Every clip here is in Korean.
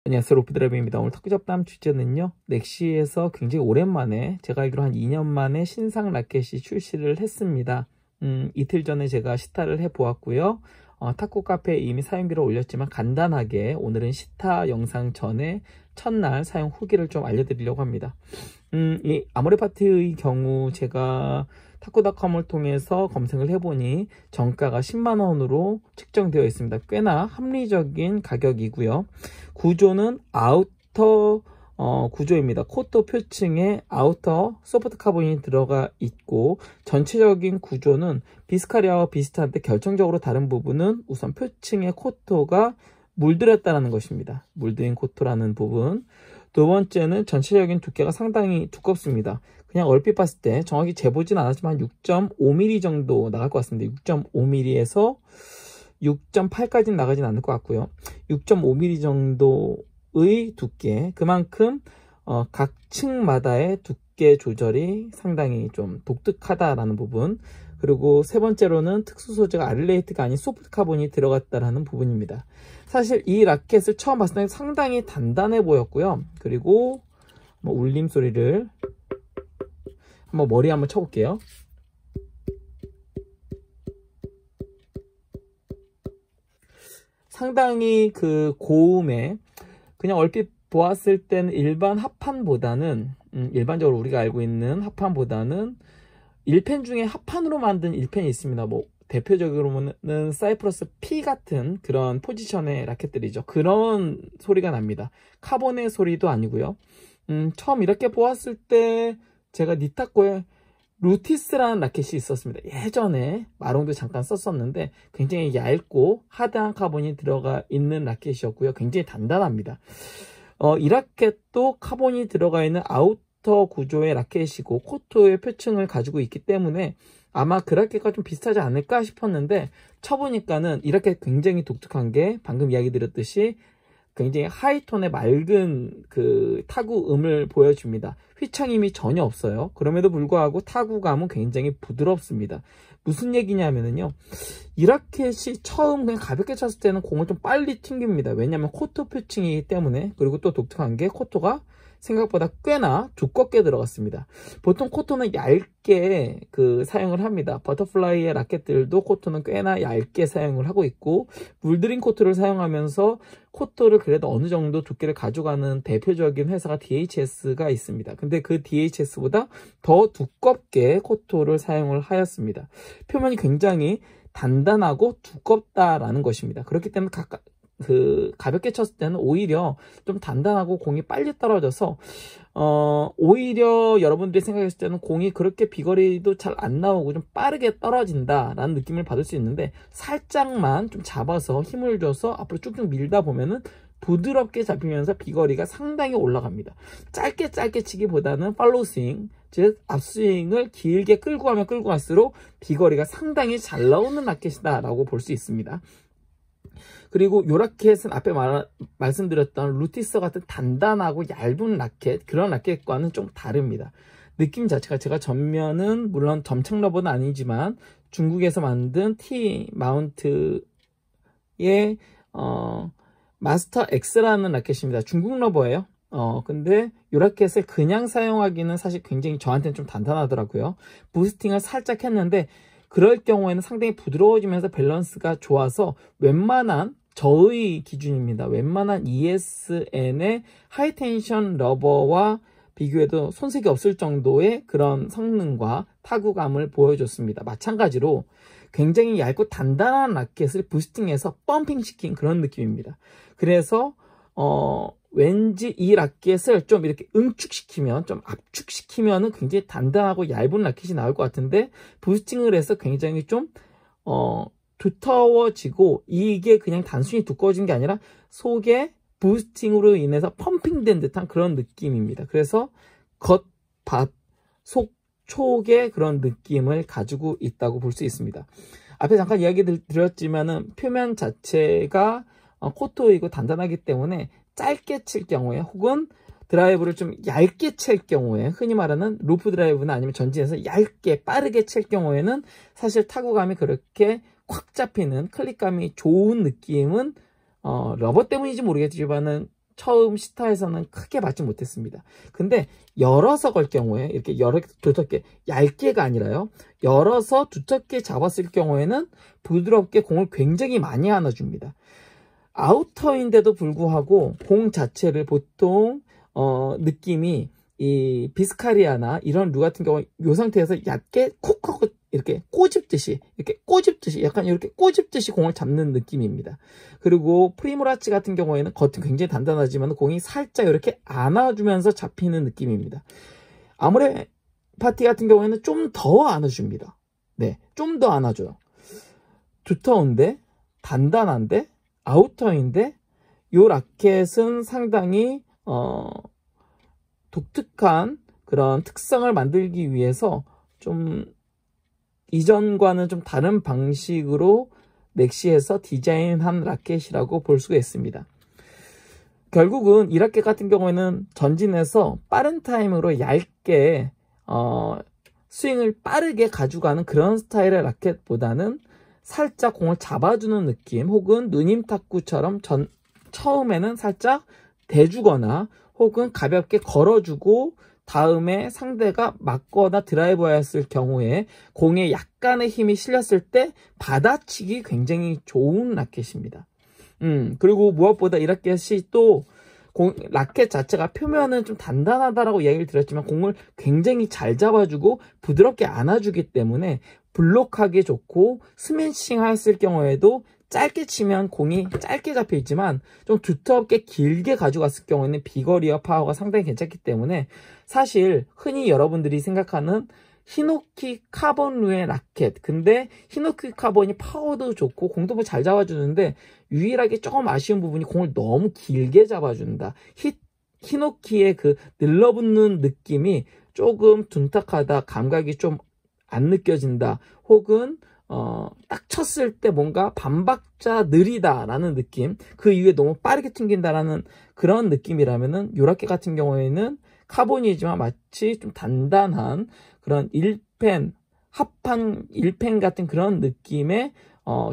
안녕하세요, 로프드라이브입니다. 오늘 탁구 잡담 주제는요, 넥시에서 굉장히 오랜만에, 제가 알기로 한 2년 만에 신상 라켓이 출시를 했습니다. 이틀 전에 제가 시타를 해보았고요. 탁구 카페에 이미 사용기를 올렸지만 간단하게 오늘은 시타 영상 전에 첫날 사용 후기를 좀 알려드리려고 합니다. 이 아모레파트의 경우 제가 탁구닷컴을 통해서 검색을 해보니 정가가 10만원으로 측정되어 있습니다. 꽤나 합리적인 가격이고요. 구조는 아우터 구조입니다. 코트 표층에 아우터 소프트 카본이 들어가 있고, 전체적인 구조는 비스카리아와 비슷한데 결정적으로 다른 부분은 우선 표층에 코트가 물들었다는 것입니다. 물들인 코트라는 부분. 두 번째는 전체적인 두께가 상당히 두껍습니다. 그냥 얼핏 봤을 때 정확히 재보진 않았지만 6.5mm 정도 나갈 것 같습니다. 6.5mm에서 6.8까지는 나가진 않을 것 같고요. 6.5mm 정도의 두께, 그만큼 각 층마다의 두께 조절이 상당히 좀 독특하다라는 부분. 그리고 세 번째로는 특수 소재가 알릴레이트가 아닌 소프트 카본이 들어갔다라는 부분입니다. 사실 이 라켓을 처음 봤을 때 상당히 단단해 보였고요. 그리고 울림 소리를 머리에 한번 쳐볼게요. 상당히 그 고음에, 그냥 얼핏 보았을 때는 일반 합판보다는, 일반적으로 우리가 알고 있는 합판보다는 1펜 중에 합판으로 만든 1펜이 있습니다. 대표적으로는 사이프러스 P 같은 그런 포지션의 라켓들이죠. 그런 소리가 납니다. 카본의 소리도 아니고요. 처음 이렇게 보았을 때 제가 니타코에 루티스라는 라켓이 있었습니다. 예전에 마롱도 잠깐 썼었는데 굉장히 얇고 하드한 카본이 들어가 있는 라켓이었고요. 굉장히 단단합니다. 이 라켓도 카본이 들어가 있는 아우터 구조의 라켓이고 코트의 표층을 가지고 있기 때문에 아마 그 라켓과 좀 비슷하지 않을까 싶었는데, 쳐보니까는 이 라켓 굉장히 독특한 게 방금 이야기 드렸듯이 굉장히 하이톤의 맑은 그 타구음을 보여줍니다. 휘청임이 전혀 없어요. 그럼에도 불구하고 타구감은 굉장히 부드럽습니다. 무슨 얘기냐면요, 이 라켓이 처음 그냥 가볍게 쳤을 때는 공을 좀 빨리 튕깁니다. 왜냐하면 코트 표층이기 때문에. 그리고 또 독특한 게 코트가 생각보다 꽤나 두껍게 들어갔습니다. 보통 코트는 얇게 사용을 합니다. 버터플라이의 라켓들도 코트는 꽤나 얇게 사용을 하고 있고, 물들인 코트를 사용하면서 코트를 그래도 어느 정도 두께를 가져가는 대표적인 회사가 DHS가 있습니다. 근데 그 DHS보다 더 두껍게 코트를 사용을 하였습니다. 표면이 굉장히 단단하고 두껍다라는 것입니다. 그렇기 때문에 가볍게 쳤을 때는 오히려 좀 단단하고 공이 빨리 떨어져서 오히려 여러분들이 생각했을 때는 공이 그렇게 비거리도 잘 안 나오고 좀 빠르게 떨어진다 라는 느낌을 받을 수 있는데, 살짝만 좀 잡아서 힘을 줘서 앞으로 쭉쭉 밀다 보면은 부드럽게 잡히면서 비거리가 상당히 올라갑니다. 짧게 치기보다는 팔로우 스윙, 즉 앞스윙을 길게 끌고 가면 끌고 갈수록 비거리가 상당히 잘 나오는 라켓이다 라고 볼 수 있습니다. 그리고 요 라켓은 앞에 말씀드렸던 루티스 같은 단단하고 얇은 라켓, 그런 라켓과는 좀 다릅니다. 느낌 자체가, 제가 전면은 물론 점착 러버는 아니지만 중국에서 만든 T 마운트의 마스터 X라는 라켓입니다. 중국 러버예요. 근데 요 라켓을 그냥 사용하기는 사실 굉장히 저한테는 좀 단단하더라고요. 부스팅을 살짝 했는데 그럴 경우에는 상당히 부드러워지면서 밸런스가 좋아서 웬만한, 저의 기준입니다, 웬만한 ESN의 하이텐션 러버와 비교해도 손색이 없을 정도의 그런 성능과 타구감을 보여줬습니다. 마찬가지로 굉장히 얇고 단단한 라켓을 부스팅해서 펌핑시킨 그런 느낌입니다. 그래서 왠지 이 라켓을 좀 이렇게 응축시키면, 좀 압축시키면은 굉장히 단단하고 얇은 라켓이 나올 것 같은데, 부스팅을 해서 굉장히 좀 두터워지고, 이게 그냥 단순히 두꺼워진 게 아니라 속에 부스팅으로 인해서 펌핑된 듯한 그런 느낌입니다. 그래서 속촉의 그런 느낌을 가지고 있다고 볼 수 있습니다. 앞에 잠깐 이야기 드렸지만은 표면 자체가 코트이고 단단하기 때문에 짧게 칠 경우에, 혹은 드라이브를 좀 얇게 칠 경우에, 흔히 말하는 루프 드라이브나 아니면 전진해서 얇게 빠르게 칠 경우에는 사실 타구감이 그렇게 콱 잡히는 클릭감이 좋은 느낌은 러버 때문인지 모르겠지만은 처음 시타에서는 크게 맞지 못했습니다. 근데 열어서 걸 경우에 이렇게 두텁게 얇게가 아니라요. 열어서 두텁게 잡았을 경우에는 부드럽게 공을 굉장히 많이 안아줍니다. 아우터인데도 불구하고 공 자체를 보통 느낌이 이 비스카리아나 이런 류 같은 경우 이 상태에서 얕게 콕 하고 이렇게 꼬집듯이 약간 이렇게 꼬집듯이 공을 잡는 느낌입니다. 그리고 프리모라치 같은 경우에는 겉은 굉장히 단단하지만 공이 살짝 이렇게 안아주면서 잡히는 느낌입니다. 아무래 파티 같은 경우에는 좀 더 안아줍니다. 네, 좀 더 안아줘요. 두터운데 단단한데 아우터인데 요 라켓은 상당히 독특한 그런 특성을 만들기 위해서 좀 이전과는 좀 다른 방식으로 넥시에서 디자인한 라켓이라고 볼 수가 있습니다. 결국은 이 라켓 같은 경우에는 전진해서 빠른 타임으로 얇게 스윙을 빠르게 가져가는 그런 스타일의 라켓보다는 살짝 공을 잡아주는 느낌, 혹은 누님 탁구처럼 처음에는 살짝 대주거나 혹은 가볍게 걸어주고 다음에 상대가 맞거나 드라이버였을 경우에 공에 약간의 힘이 실렸을 때 받아치기 굉장히 좋은 라켓입니다. 그리고 무엇보다 이 라켓이 또 라켓 자체가 표면은 좀 단단하다라고 이야기를 드렸지만 공을 굉장히 잘 잡아주고 부드럽게 안아주기 때문에 블록하기 좋고 스매싱 했을 경우에도 짧게 치면 공이 짧게 잡혀 있지만 좀 두텁게 길게 가져갔을 경우에는 비거리와 파워가 상당히 괜찮기 때문에 사실 흔히 여러분들이 생각하는 히노키 카본류의 라켓, 근데 히노키 카본이 파워도 좋고 공도 잘 잡아주는데 유일하게 조금 아쉬운 부분이 공을 너무 길게 잡아준다. 히노키의 그 늘러붙는 느낌이 조금 둔탁하다, 감각이 좀 안 느껴진다, 혹은 딱 쳤을 때 뭔가 반박자 느리다라는 느낌, 그 이후에 너무 빠르게 튕긴다라는 그런 느낌이라면은 요 라켓 같은 경우에는 카본이지만 마치 좀 단단한 그런 1펜, 합판 1펜 같은 그런 느낌의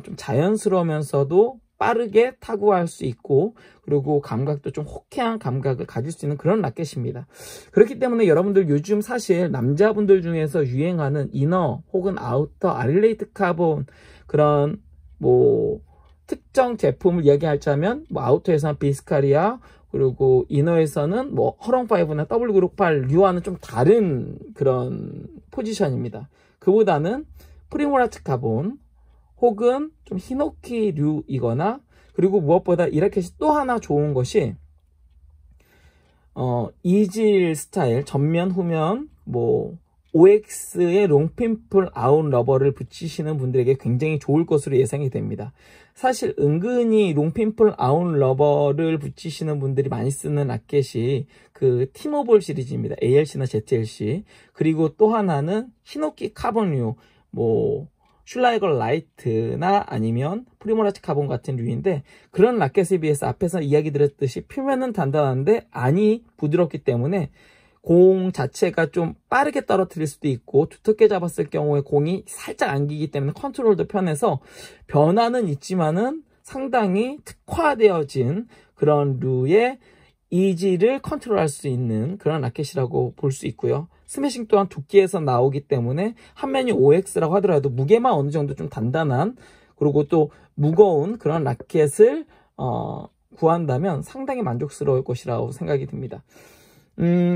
좀 자연스러우면서도 빠르게 타구할 수 있고, 그리고 감각도 좀 호쾌한 감각을 가질 수 있는 그런 라켓입니다. 그렇기 때문에 여러분들 요즘 사실 남자분들 중에서 유행하는 이너 혹은 아우터 아릴레이트 카본 그런 뭐 특정 제품을 이야기하자면 뭐 아우터에서는 비스카리아, 그리고 이너에서는 뭐 허롱5나 W968류와는 좀 다른 그런 포지션입니다. 그보다는 프리모라치 카본 혹은 좀 히노키류이거나, 그리고 무엇보다 이 라켓이 또 하나 좋은 것이 이질 스타일, 전면 후면 뭐 OX의 롱핀풀 아웃 러버를 붙이시는 분들에게 굉장히 좋을 것으로 예상이 됩니다. 사실 은근히 롱핀풀 아웃 러버를 붙이시는 분들이 많이 쓰는 라켓이 그 티모볼 시리즈입니다. ALC나 ZLC. 그리고 또 하나는 히노키 카본류, 뭐 슐라이거 라이트나 아니면 프리모라치 카본 같은 류인데, 그런 라켓에 비해서 앞에서 이야기 드렸듯이 표면은 단단한데 안이 부드럽기 때문에 공 자체가 좀 빠르게 떨어뜨릴 수도 있고, 두텁게 잡았을 경우에 공이 살짝 안기기 때문에 컨트롤도 편해서 변화는 있지만은 상당히 특화되어진 그런 류의 이지를 컨트롤할 수 있는 그런 라켓이라고 볼 수 있고요. 스매싱 또한 두께에서 나오기 때문에 한 면이 OX라고 하더라도 무게만 어느 정도 좀 단단한, 그리고 또 무거운 그런 라켓을 구한다면 상당히 만족스러울 것이라고 생각이 듭니다.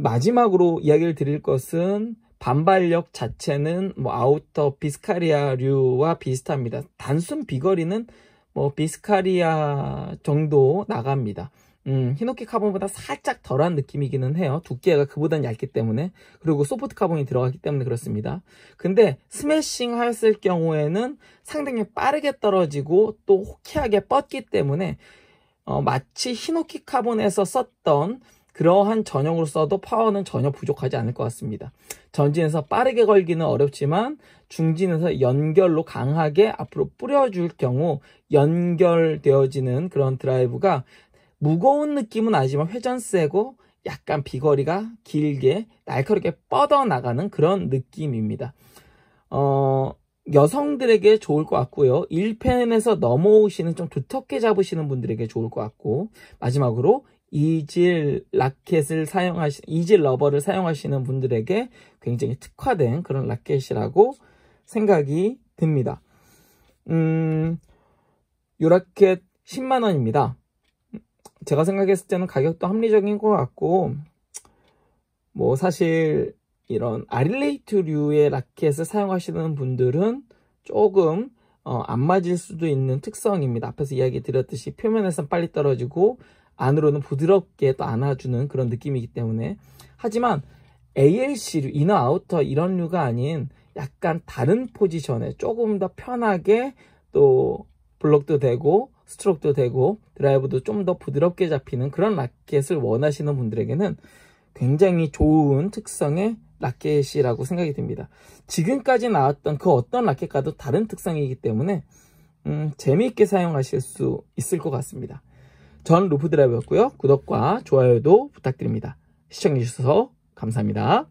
마지막으로 이야기를 드릴 것은 반발력 자체는 뭐 아우터 비스카리아류와 비슷합니다. 단순 비거리는 뭐 비스카리아 정도 나갑니다. 히노키 카본보다 살짝 덜한 느낌이기는 해요. 두께가 그보다는 얇기 때문에. 그리고 소프트 카본이 들어가기 때문에 그렇습니다. 근데 스매싱 했을 경우에는 상당히 빠르게 떨어지고 또 호쾌하게 뻗기 때문에 마치 히노키 카본에서 썼던 그러한 전형으로 써도 파워는 전혀 부족하지 않을 것 같습니다. 전진에서 빠르게 걸기는 어렵지만 중진에서 연결로 강하게 앞으로 뿌려줄 경우 연결되어지는 그런 드라이브가 무거운 느낌은 아니지만 회전 세고 약간 비거리가 길게 날카롭게 뻗어나가는 그런 느낌입니다. 여성들에게 좋을 것 같고요. 1펜에서 넘어오시는 좀 두텁게 잡으시는 분들에게 좋을 것 같고, 마지막으로 이질 라켓을 이질 러버를 사용하시는 분들에게 굉장히 특화된 그런 라켓이라고 생각이 듭니다. 이 라켓 10만원입니다. 제가 생각했을 때는 가격도 합리적인 것 같고, 뭐 사실 이런 아릴레이트류의 라켓을 사용하시는 분들은 조금 안 맞을 수도 있는 특성입니다. 앞에서 이야기 드렸듯이 표면에선 빨리 떨어지고 안으로는 부드럽게 또 안아주는 그런 느낌이기 때문에. 하지만 ALC류, 이너 아우터 이런 류가 아닌 약간 다른 포지션에 조금 더 편하게 또 블록도 되고 스트로크도 되고 드라이브도 좀 더 부드럽게 잡히는 그런 라켓을 원하시는 분들에게는 굉장히 좋은 특성의 라켓이라고 생각이 듭니다. 지금까지 나왔던 그 어떤 라켓과도 다른 특성이기 때문에 재미있게 사용하실 수 있을 것 같습니다. 전 루프 드라이버였고요. 구독과 좋아요도 부탁드립니다. 시청해주셔서 감사합니다.